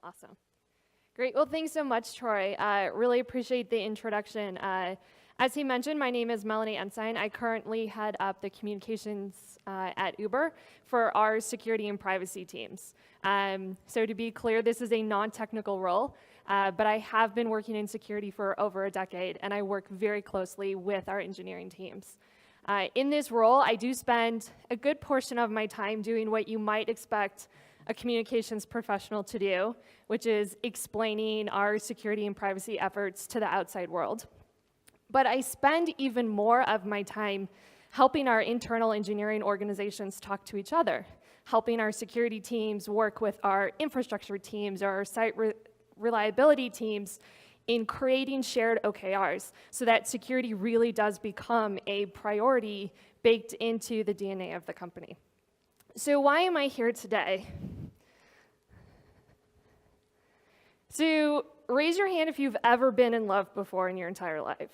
Awesome. Great. Well, thanks so much, Troy. Really appreciate the introduction. As he mentioned, my name is Melanie Ensign. I currently head up the communications at Uber for our security and privacy teams. So to be clear, this is a non-technical role, but I have been working in security for over a decade, and I work very closely with our engineering teams. In this role, I do spend a good portion of my time doing what you might expect a communications professional to do, which is explaining our security and privacy efforts to the outside world. But I spend even more of my time helping our internal engineering organizations talk to each other, helping our security teams work with our infrastructure teams or our site reliability teams in creating shared OKRs so that security really does become a priority baked into the DNA of the company. So why am I here today? So raise your hand if you've ever been in love before in your entire life.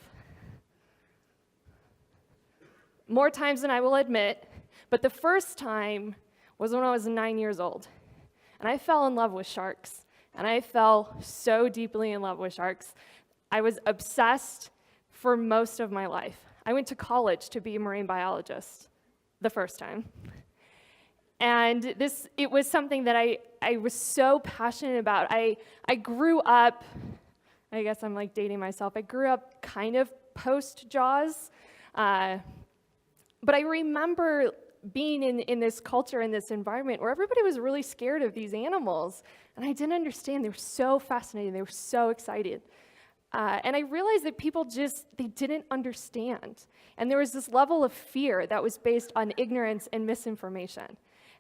More times than I will admit, but the first time was when I was 9 years old. And I fell in love with sharks. And I fell so deeply in love with sharks. I was obsessed for most of my life. I went to college to be a marine biologist the first time. And it was something that I was so passionate about. I grew up, I guess I'm like dating myself, I grew up kind of post-Jaws, but I remember being in this culture, in this environment where everybody was really scared of these animals, and I didn't understand. They were so fascinating, they were so excited. And I realized that people they didn't understand. And there was this level of fear that was based on ignorance and misinformation.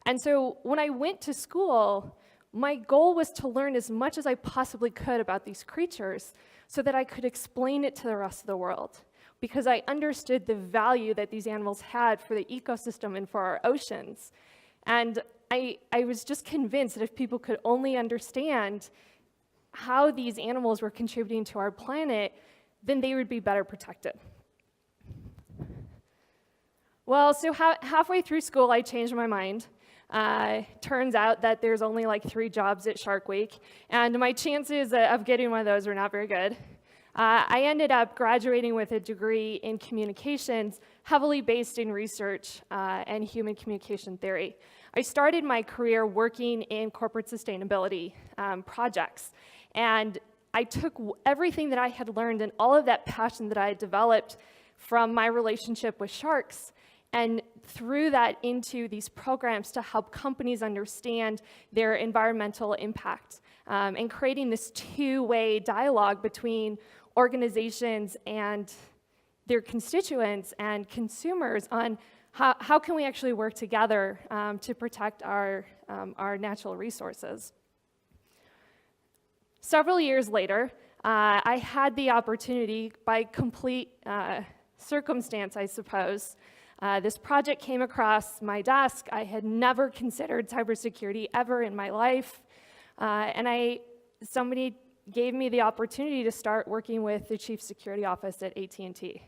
And so when I went to school, my goal was to learn as much as I possibly could about these creatures so that I could explain it to the rest of the world, because I understood the value that these animals had for the ecosystem and for our oceans. And I was just convinced that if people could only understand how these animals were contributing to our planet, then they would be better protected. Well, so halfway through school, I changed my mind. Turns out that there's only like 3 jobs at Shark Week, and my chances of getting one of those were not very good. I ended up graduating with a degree in communications, heavily based in research and human communication theory. I started my career working in corporate sustainability projects, and I took everything that I had learned and all of that passion that I had developed from my relationship with sharks and threw that into these programs to help companies understand their environmental impact and creating this two-way dialogue between organizations and their constituents and consumers on how can we actually work together to protect our natural resources. Several years later, I had the opportunity, by complete circumstance, I suppose, this project came across my desk. I had never considered cybersecurity ever in my life, and somebody gave me the opportunity to start working with the Chief Security Office at AT&T.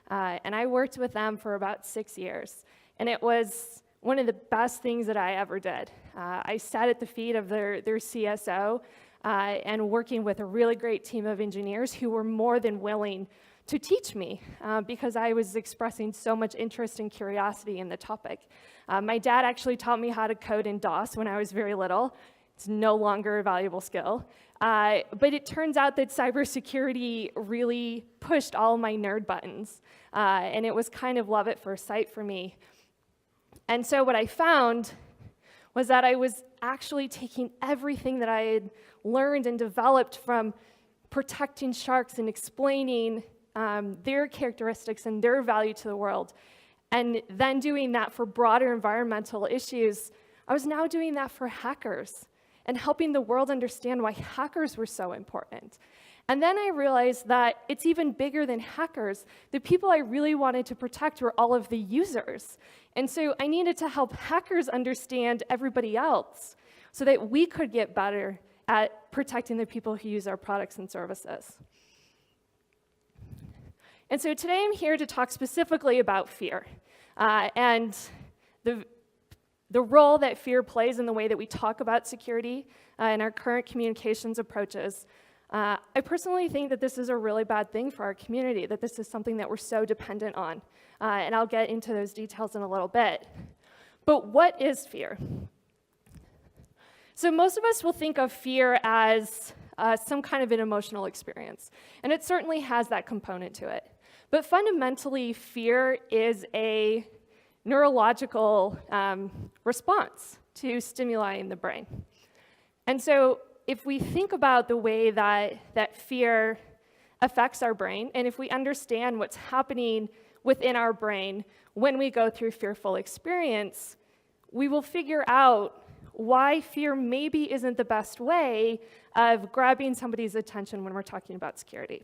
And I worked with them for about 6 years, and it was one of the best things that I ever did. I sat at the feet of their CSO and working with a really great team of engineers who were more than willing to teach me because I was expressing so much interest and curiosity in the topic. My dad actually taught me how to code in DOS when I was very little. It's no longer a valuable skill. But it turns out that cybersecurity really pushed all my nerd buttons. And it was kind of love at first sight for me. And so what I found was that I was actually taking everything that I had learned and developed from protecting sharks and explaining their characteristics and their value to the world, and then doing that for broader environmental issues. I was now doing that for hackers and helping the world understand why hackers were so important. And then I realized that it's even bigger than hackers. The people I really wanted to protect were all of the users. And so I needed to help hackers understand everybody else so that we could get better at protecting the people who use our products and services. And so today I'm here to talk specifically about fear. And the role that fear plays in the way that we talk about security in our current communications approaches, I personally think that this is a really bad thing for our community, that this is something that we're so dependent on. And I'll get into those details in a little bit. But what is fear? So most of us will think of fear as some kind of an emotional experience, and it certainly has that component to it. But fundamentally, fear is a neurological response to stimuli in the brain. And so if we think about the way that fear affects our brain, and if we understand what's happening within our brain when we go through fearful experience, we will figure out why fear maybe isn't the best way of grabbing somebody's attention when we're talking about security.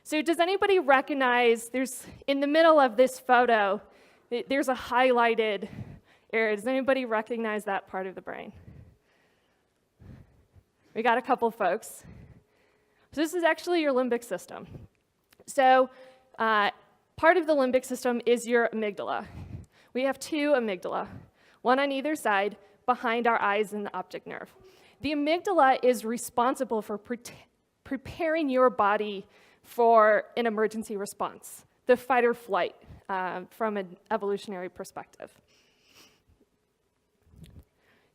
So does anybody recognize, in the middle of this photo, there's a highlighted area. Does anybody recognize that part of the brain? We got a couple folks. So this is actually your limbic system. So part of the limbic system is your amygdala. We have two amygdala, one on either side, behind our eyes and the optic nerve. The amygdala is responsible for preparing your body for an emergency response, the fight or flight from an evolutionary perspective.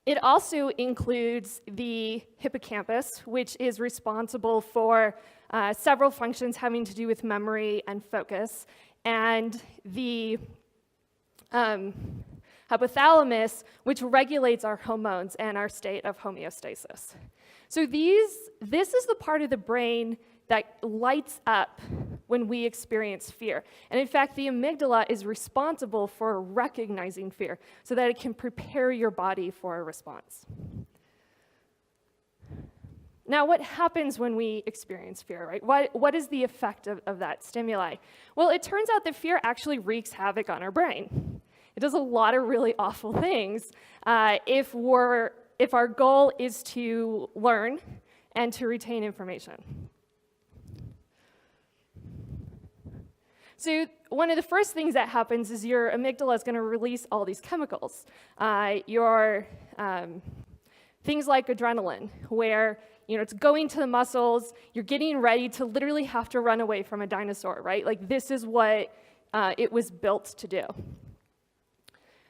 It also includes the hippocampus, which is responsible for several functions having to do with memory and focus, and the hypothalamus, which regulates our hormones and our state of homeostasis. So this is the part of the brain that lights up when we experience fear. And in fact, the amygdala is responsible for recognizing fear so that it can prepare your body for a response. Now, what happens when we experience fear, right? What is the effect of that stimuli? Well, it turns out that fear actually wreaks havoc on our brain. It does a lot of really awful things if our goal is to learn and to retain information. So one of the first things that happens is your amygdala is going to release all these chemicals. Things like adrenaline, where it's going to the muscles, you're getting ready to literally have to run away from a dinosaur, right? Like this is what it was built to do.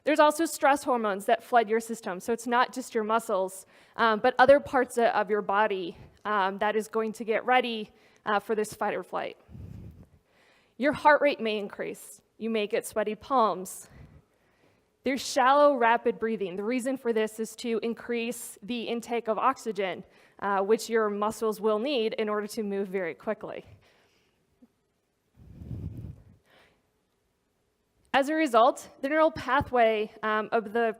There's also stress hormones that flood your system. So it's not just your muscles, but other parts of your body that is going to get ready for this fight or flight. Your heart rate may increase. You may get sweaty palms. There's shallow, rapid breathing. The reason for this is to increase the intake of oxygen, which your muscles will need in order to move very quickly. As a result, the neural pathway of the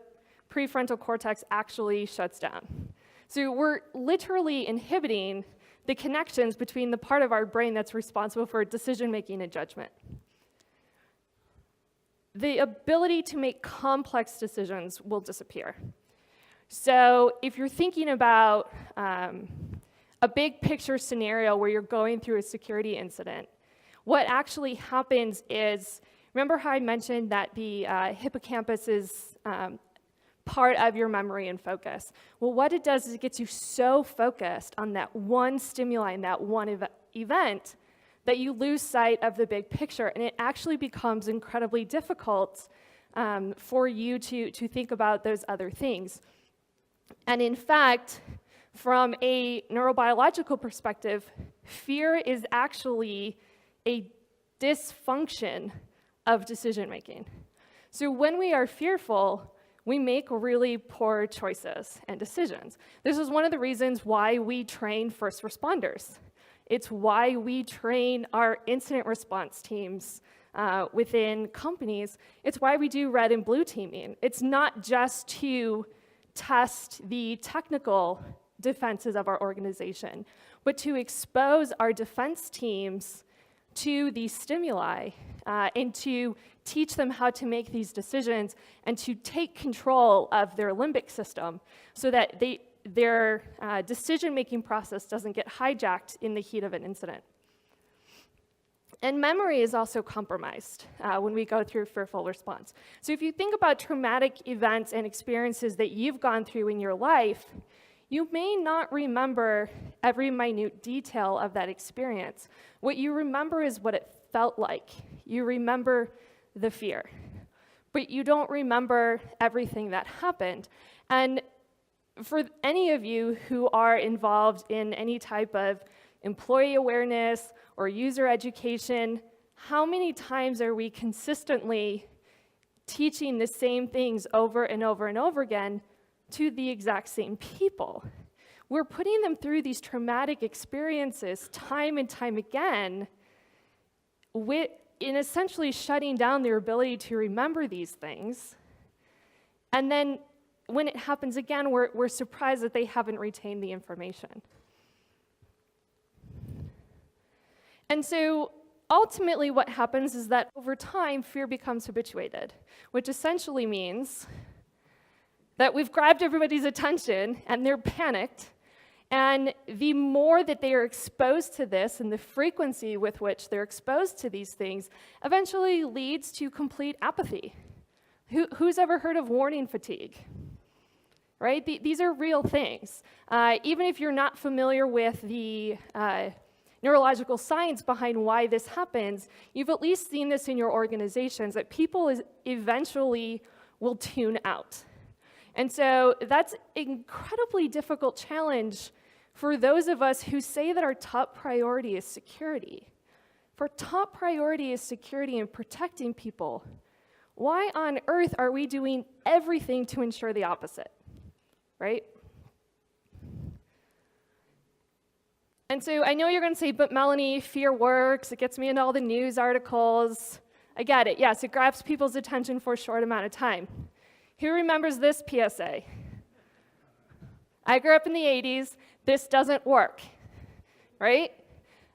prefrontal cortex actually shuts down. So we're literally inhibiting the connections between the part of our brain that's responsible for decision-making and judgment. The ability to make complex decisions will disappear. So if you're thinking about a big picture scenario where you're going through a security incident, what actually happens is, remember how I mentioned that the hippocampus is part of your memory and focus? Well, what it does is it gets you so focused on that one stimuli and that one event that you lose sight of the big picture, and it actually becomes incredibly difficult for you to think about those other things. And in fact, from a neurobiological perspective, fear is actually a dysfunction of decision making. So when we are fearful, we make really poor choices and decisions. This is one of the reasons why we train first responders. It's why we train our incident response teams within companies. It's why we do red and blue teaming. It's not just to test the technical defenses of our organization, but to expose our defense teams to these stimuli and to teach them how to make these decisions and to take control of their limbic system so that their decision-making process doesn't get hijacked in the heat of an incident. And memory is also compromised when we go through fearful response. So if you think about traumatic events and experiences that you've gone through in your life, you may not remember every minute detail of that experience. What you remember is what it felt like. You remember the fear, but you don't remember everything that happened. And for any of you who are involved in any type of employee awareness or user education, how many times are we consistently teaching the same things over and over and over again to the exact same people? We're putting them through these traumatic experiences time and time again in essentially shutting down their ability to remember these things. And then when it happens again, we're surprised that they haven't retained the information. And so ultimately what happens is that over time, fear becomes habituated, which essentially means that we've grabbed everybody's attention and they're panicked. And the more that they are exposed to this and the frequency with which they're exposed to these things eventually leads to complete apathy. Who's ever heard of warning fatigue? Right? These are real things. Even if you're not familiar with the neurological science behind why this happens, you've at least seen this in your organizations, that people eventually will tune out. And so that's an incredibly difficult challenge for those of us who say that our top priority is security. If our top priority is security and protecting people, why on earth are we doing everything to ensure the opposite, right? And so I know you're going to say, but Melanie, fear works. It gets me into all the news articles. I get it. Yes, it grabs people's attention for a short amount of time. Who remembers this PSA? I grew up in the 80s. This doesn't work, right?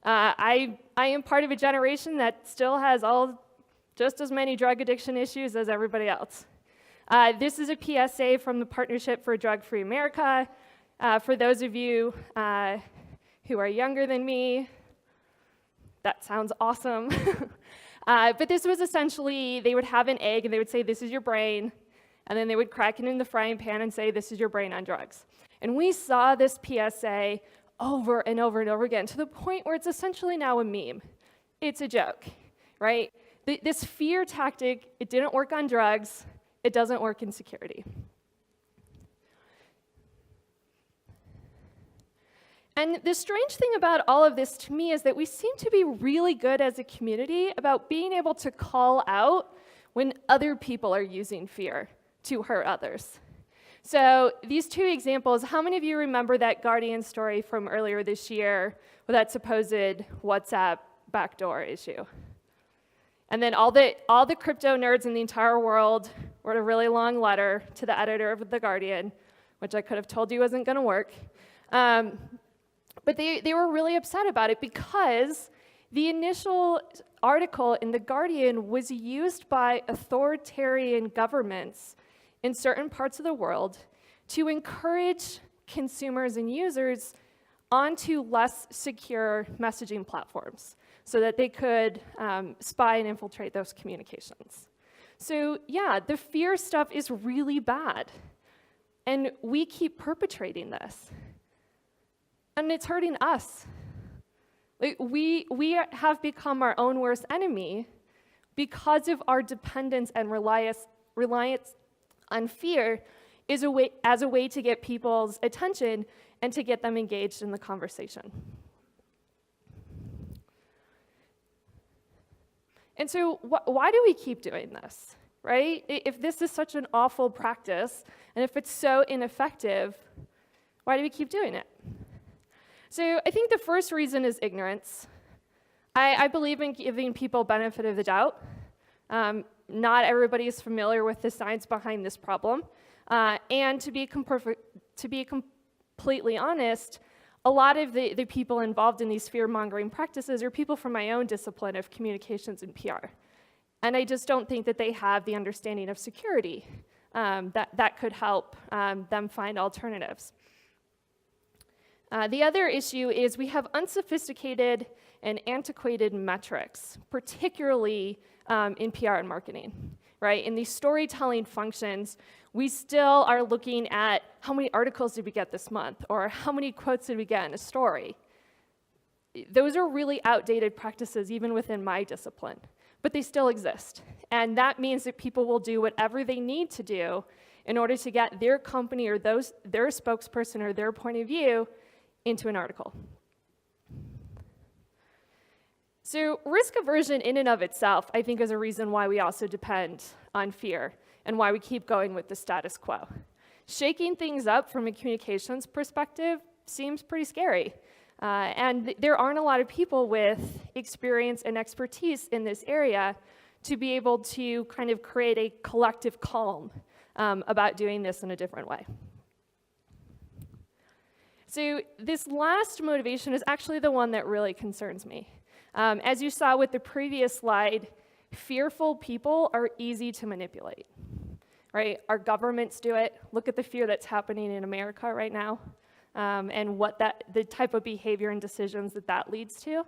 I am part of a generation that still has just as many drug addiction issues as everybody else. This is a PSA from the Partnership for a Drug-Free America. For those of you who are younger than me, that sounds awesome. But this was essentially, they would have an egg and they would say, this is your brain. And then they would crack it in the frying pan and say, this is your brain on drugs. And we saw this PSA over and over and over again to the point where it's essentially now a meme. It's a joke, right? This fear tactic, it didn't work on drugs. It doesn't work in security. And the strange thing about all of this to me is that we seem to be really good as a community about being able to call out when other people are using fear to hurt others. So these two examples, how many of you remember that Guardian story from earlier this year with that supposed WhatsApp backdoor issue? And then all the crypto nerds in the entire world wrote a really long letter to the editor of The Guardian, which I could have told you wasn't going to work. But they were really upset about it because the initial article in The Guardian was used by authoritarian governments in certain parts of the world to encourage consumers and users onto less secure messaging platforms so that they could spy and infiltrate those communications. So yeah, the fear stuff is really bad. And we keep perpetrating this. And it's hurting us. Like, we have become our own worst enemy because of our dependence and reliance on fear as a way to get people's attention and to get them engaged in the conversation. And so why do we keep doing this, right? If this is such an awful practice, and if it's so ineffective, why do we keep doing it? So I think the first reason is ignorance. I believe in giving people benefit of the doubt. Not everybody is familiar with the science behind this problem. And to be completely honest, a lot of the people involved in these fear-mongering practices are people from my own discipline of communications and PR. And I just don't think that they have the understanding of security that could help them find alternatives. The other issue is we have unsophisticated and antiquated metrics, particularly in PR and marketing, right? In these storytelling functions, we still are looking at how many articles did we get this month, or how many quotes did we get in a story. Those are really outdated practices, even within my discipline, but they still exist. And that means that people will do whatever they need to do in order to get their company or their spokesperson or their point of view into an article. So risk aversion in and of itself, I think, is a reason why we also depend on fear and why we keep going with the status quo. Shaking things up from a communications perspective seems pretty scary. And there aren't a lot of people with experience and expertise in this area to be able to kind of create a collective calm about doing this in a different way. So this last motivation is actually the one that really concerns me. As you saw with the previous slide, fearful people are easy to manipulate, right? Our governments do it. Look at the fear that's happening in America right now, and the type of behavior and decisions that leads to.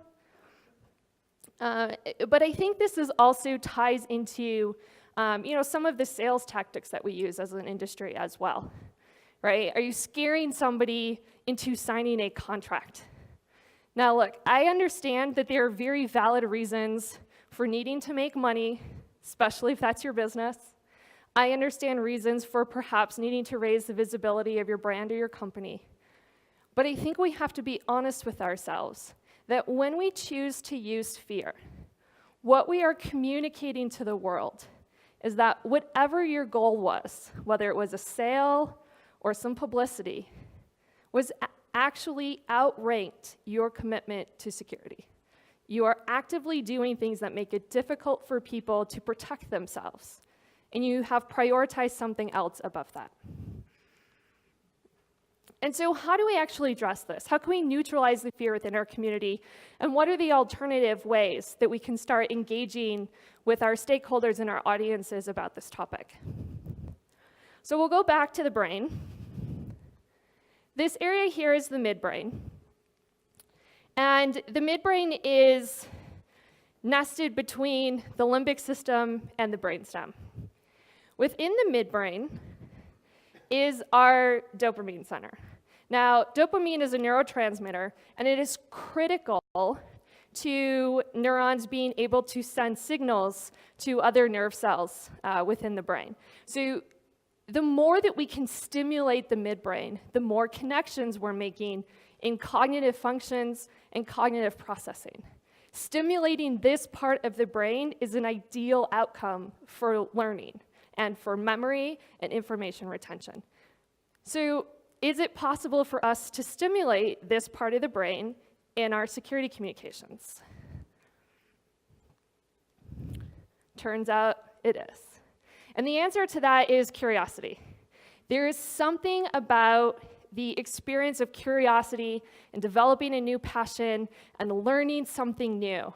But I think this also ties into some of the sales tactics that we use as an industry as well, right? Are you scaring somebody into signing a contract? Now look, I understand that there are very valid reasons for needing to make money, especially if that's your business. I understand reasons for perhaps needing to raise the visibility of your brand or your company. But I think we have to be honest with ourselves that when we choose to use fear, what we are communicating to the world is that whatever your goal was, whether it was a sale or some publicity, was actually outranked your commitment to security. You are actively doing things that make it difficult for people to protect themselves, and you have prioritized something else above that. And so how do we actually address this? How can we neutralize the fear within our community? And what are the alternative ways that we can start engaging with our stakeholders and our audiences about this topic? So we'll go back to the brain. This area here is the midbrain. And the midbrain is nested between the limbic system and the brainstem. Within the midbrain is our dopamine center. Now, dopamine is a neurotransmitter, and it is critical to neurons being able to send signals to other nerve cells within the brain. So the more that we can stimulate the midbrain, the more connections we're making in cognitive functions and cognitive processing. Stimulating this part of the brain is an ideal outcome for learning and for memory and information retention. So is it possible for us to stimulate this part of the brain in our security communications? Turns out it is. And the answer to that is curiosity. There is something about the experience of curiosity and developing a new passion and learning something new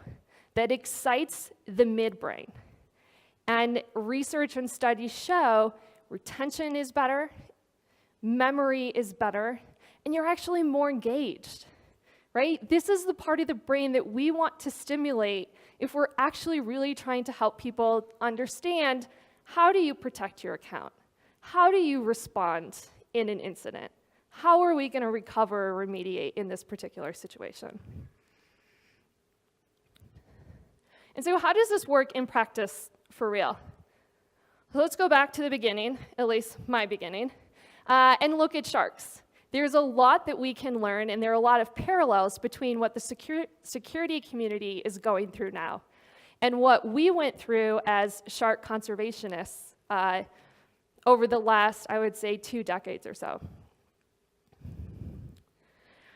that excites the midbrain. And research and studies show retention is better, memory is better, and you're actually more engaged, right? This is the part of the brain that we want to stimulate if we're actually really trying to help people understand, how do you protect your account? How do you respond in an incident? How are we going to recover or remediate in this particular situation? And so how does this work in practice for real? So let's go back to the beginning, at least my beginning, and look at sharks. There's a lot that we can learn, and there are a lot of parallels between what the security community is going through now and what we went through as shark conservationists over the last, I would say, 2 decades or so.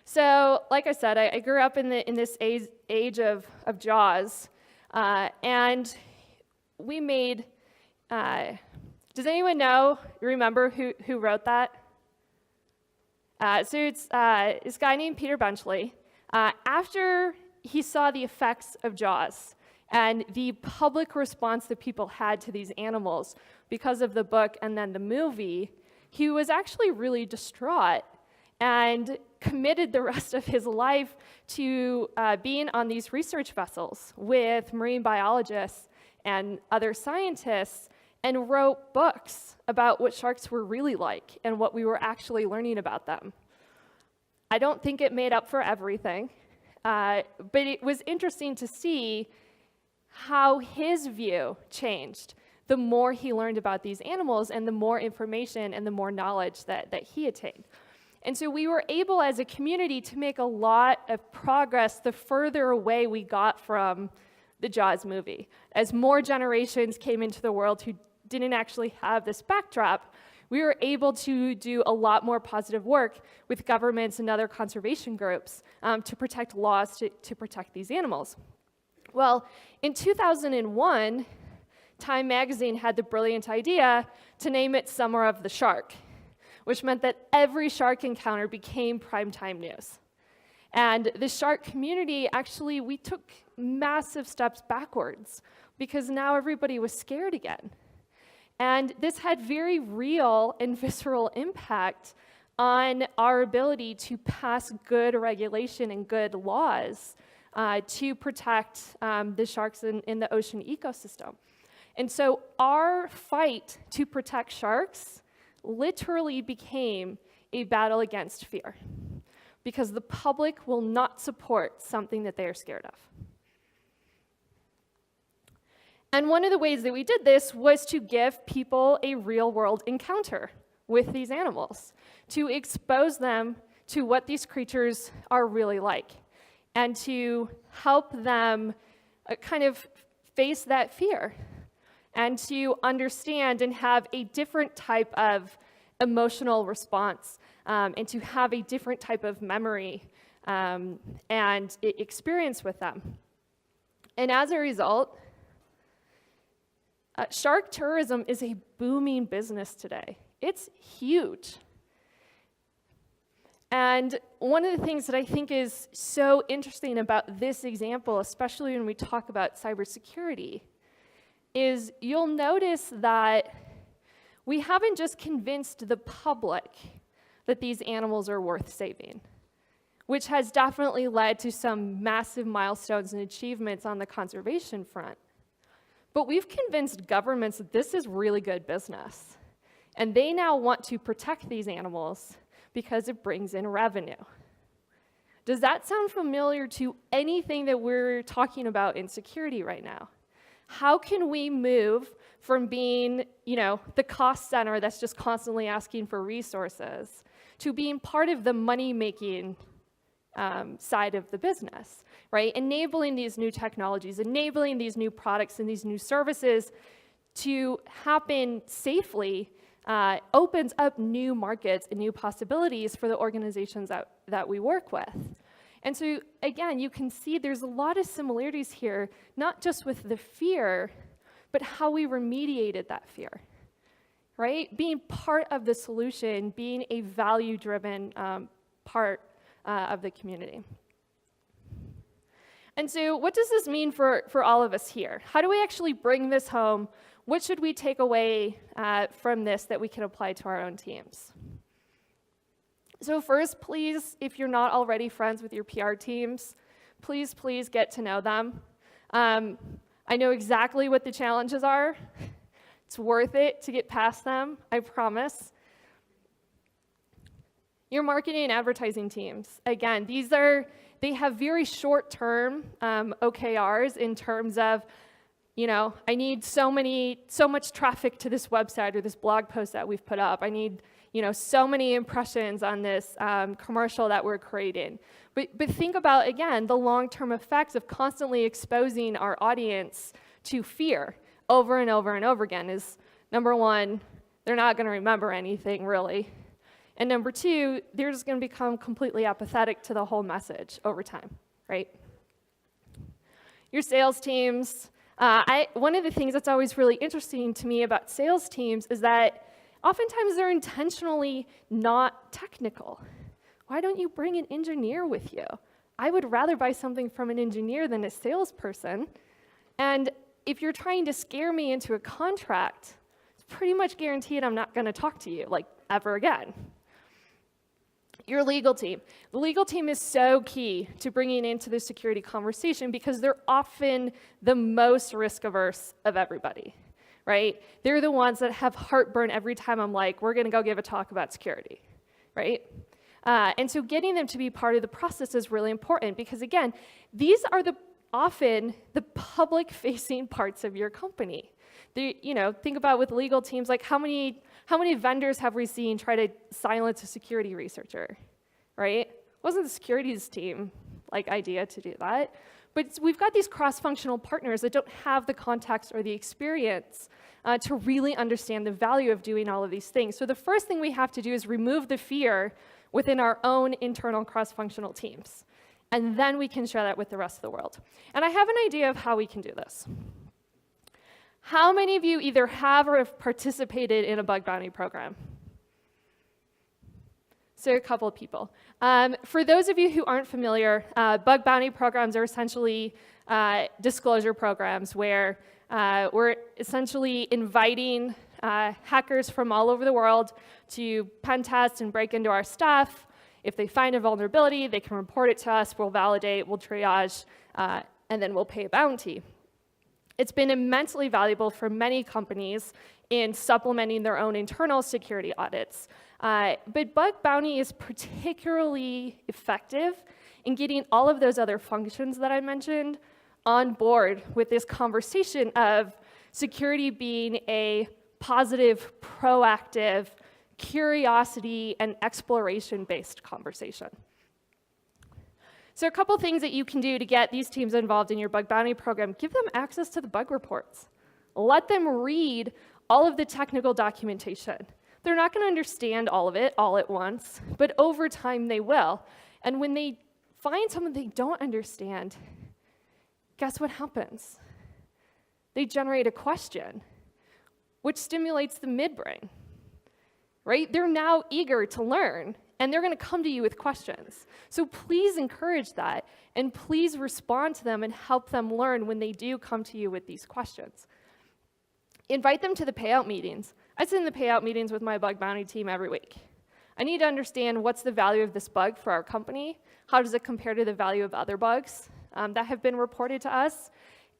So, like I said, I grew up in this age of Jaws, and we made, does anyone remember who wrote that? So it's this guy named Peter Benchley. After he saw the effects of Jaws and the public response that people had to these animals because of the book and then the movie, he was actually really distraught and committed the rest of his life to being on these research vessels with marine biologists and other scientists, and wrote books about what sharks were really like and what we were actually learning about them. I don't think it made up for everything, but it was interesting to see how his view changed the more he learned about these animals and the more information and the more knowledge that he attained. And so we were able as a community to make a lot of progress the further away we got from the Jaws movie. As more generations came into the world who didn't actually have this backdrop, we were able to do a lot more positive work with governments and other conservation groups to protect laws to protect these animals. Well, in 2001, Time magazine had the brilliant idea to name it Summer of the Shark, which meant that every shark encounter became primetime news. And the shark community, actually, we took massive steps backwards because now everybody was scared again. And this had very real and visceral impact on our ability to pass good regulation and good laws to protect the sharks in the ocean ecosystem. And so our fight to protect sharks literally became a battle against fear, because the public will not support something that they are scared of. And one of the ways that we did this was to give people a real-world encounter with these animals, to expose them to what these creatures are really like, and to help them kind of face that fear, and to understand and have a different type of emotional response, and to have a different type of memory and experience with them. And as a result, shark tourism is a booming business today. It's huge. And one of the things that I think is so interesting about this example, especially when we talk about cybersecurity, is you'll notice that we haven't just convinced the public that these animals are worth saving, which has definitely led to some massive milestones and achievements on the conservation front. But we've convinced governments that this is really good business, and they now want to protect these animals because it brings in revenue. Does that sound familiar to anything that we're talking about in security right now? How can we move from being, the cost center that's just constantly asking for resources to being part of the money-making side of the business, right? Enabling these new technologies, enabling these new products and these new services to happen safely opens up new markets and new possibilities for the organizations that we work with. And so, again, you can see there's a lot of similarities here, not just with the fear, but how we remediated that fear, right? Being part of the solution, being a value-driven part of the community. And so what does this mean for all of us here? How do we actually bring this home? What should we take away from this that we can apply to our own teams? So first, please, if you're not already friends with your PR teams, please get to know them. I know exactly what the challenges are. It's worth it to get past them, I promise. Your marketing and advertising teams, again, they have very short-term OKRs in terms of, I need so much traffic to this website or this blog post that we've put up. I need, so many impressions on this commercial that we're creating. But think about, again, the long-term effects of constantly exposing our audience to fear over and over and over again is, number one, they're not going to remember anything, really. And number two, they're just going to become completely apathetic to the whole message over time, right? Your sales teams, one of the things that's always really interesting to me about sales teams is that oftentimes they're intentionally not technical. Why don't you bring an engineer with you? I would rather buy something from an engineer than a salesperson. And if you're trying to scare me into a contract, it's pretty much guaranteed I'm not going to talk to you, ever again. Your legal team. The legal team is so key to bringing into the security conversation because they're often the most risk-averse of everybody, right? They're the ones that have heartburn every time I'm like, we're going to go give a talk about security, right? And so getting them to be part of the process is really important because, again, these are often the public-facing parts of your company. Think about with legal teams, like how many vendors have we seen try to silence a security researcher, right? It wasn't the securities team idea to do that, but we've got these cross-functional partners that don't have the context or the experience to really understand the value of doing all of these things. So the first thing we have to do is remove the fear within our own internal cross-functional teams, and then we can share that with the rest of the world. And I have an idea of how we can do this. How many of you either have or have participated in a bug bounty program? So a couple of people. For those of you who aren't familiar, bug bounty programs are essentially disclosure programs where we're essentially inviting hackers from all over the world to pen test and break into our stuff. If they find a vulnerability, they can report it to us, we'll validate, we'll triage, and then we'll pay a bounty. It's been immensely valuable for many companies in supplementing their own internal security audits. But bug bounty is particularly effective in getting all of those other functions that I mentioned on board with this conversation of security being a positive, proactive, curiosity and exploration-based conversation. So a couple things that you can do to get these teams involved in your bug bounty program. Give them access to the bug reports. Let them read all of the technical documentation. They're not going to understand all of it all at once, but over time they will. And when they find something they don't understand, guess what happens? They generate a question, which stimulates the midbrain, right? They're now eager to learn, and they're going to come to you with questions. So please encourage that, and please respond to them and help them learn when they do come to you with these questions. Invite them to the payout meetings. I sit in the payout meetings with my bug bounty team every week. I need to understand what's the value of this bug for our company, how does it compare to the value of other bugs that have been reported to us,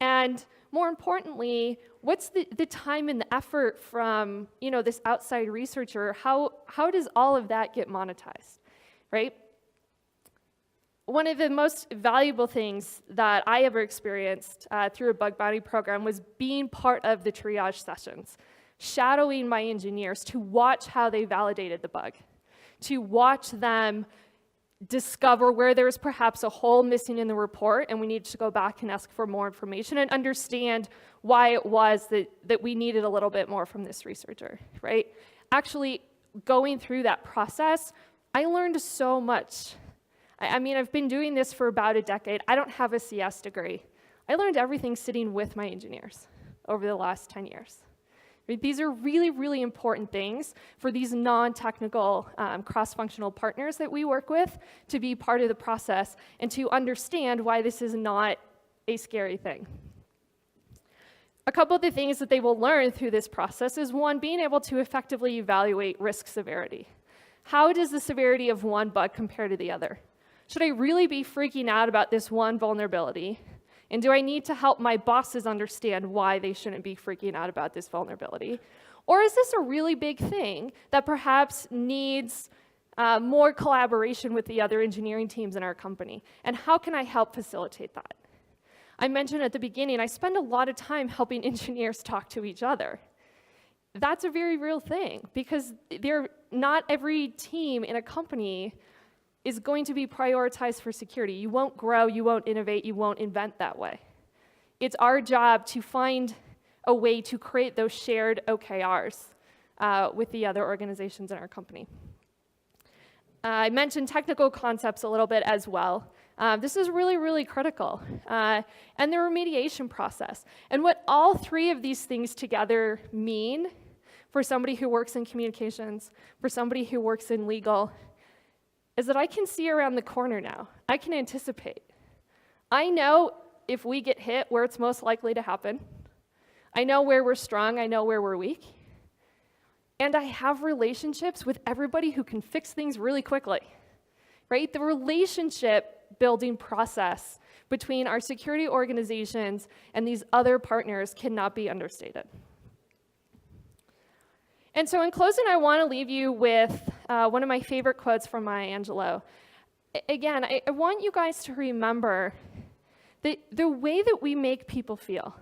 and more importantly, what's the time and the effort from this outside researcher? How does all of that get monetized, right? One of the most valuable things that I ever experienced through a bug bounty program was being part of the triage sessions, shadowing my engineers to watch how they validated the bug, to watch them discover where there's perhaps a hole missing in the report and we need to go back and ask for more information and understand why it was that we needed a little bit more from this researcher, right? Actually, going through that process, I learned so much. I mean, I've been doing this for about a decade. I don't have a CS degree. I learned everything sitting with my engineers over the last 10 years. Right? These are really, really important things for these non-technical cross-functional partners that we work with to be part of the process and to understand why this is not a scary thing. A couple of the things that they will learn through this process is, one, being able to effectively evaluate risk severity. How does the severity of one bug compare to the other? Should I really be freaking out about this one vulnerability? And do I need to help my bosses understand why they shouldn't be freaking out about this vulnerability? Or is this a really big thing that perhaps needs more collaboration with the other engineering teams in our company? And how can I help facilitate that? I mentioned at the beginning, I spend a lot of time helping engineers talk to each other. That's a very real thing because not every team in a company is going to be prioritized for security. You won't grow, you won't innovate, you won't invent that way. It's our job to find a way to create those shared OKRs with the other organizations in our company. I mentioned technical concepts a little bit as well. This is really, really critical. And the remediation process. And what all three of these things together mean for somebody who works in communications, for somebody who works in legal, is that I can see around the corner now. I can anticipate. I know if we get hit where it's most likely to happen. I know where we're strong, I know where we're weak. And I have relationships with everybody who can fix things really quickly. right? The relationship building process between our security organizations and these other partners cannot be understated. And so in closing, I want to leave you with one of my favorite quotes from Maya Angelou. Again, I want you guys to remember that the way that we make people feel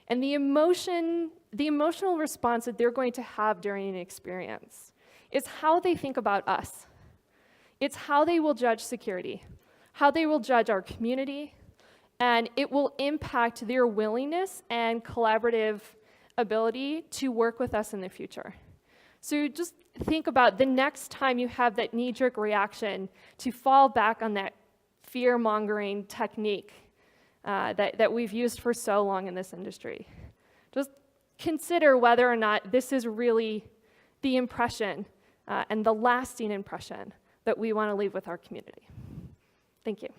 and the emotional response that they're going to have during an experience is how they think about us. It's how they will judge security, how they will judge our community, and it will impact their willingness and collaborative ability to work with us in the future. So just think about the next time you have that knee-jerk reaction to fall back on that fear-mongering technique that we've used for so long in this industry. Just consider whether or not this is really the impression and the lasting impression that we want to leave with our community. Thank you.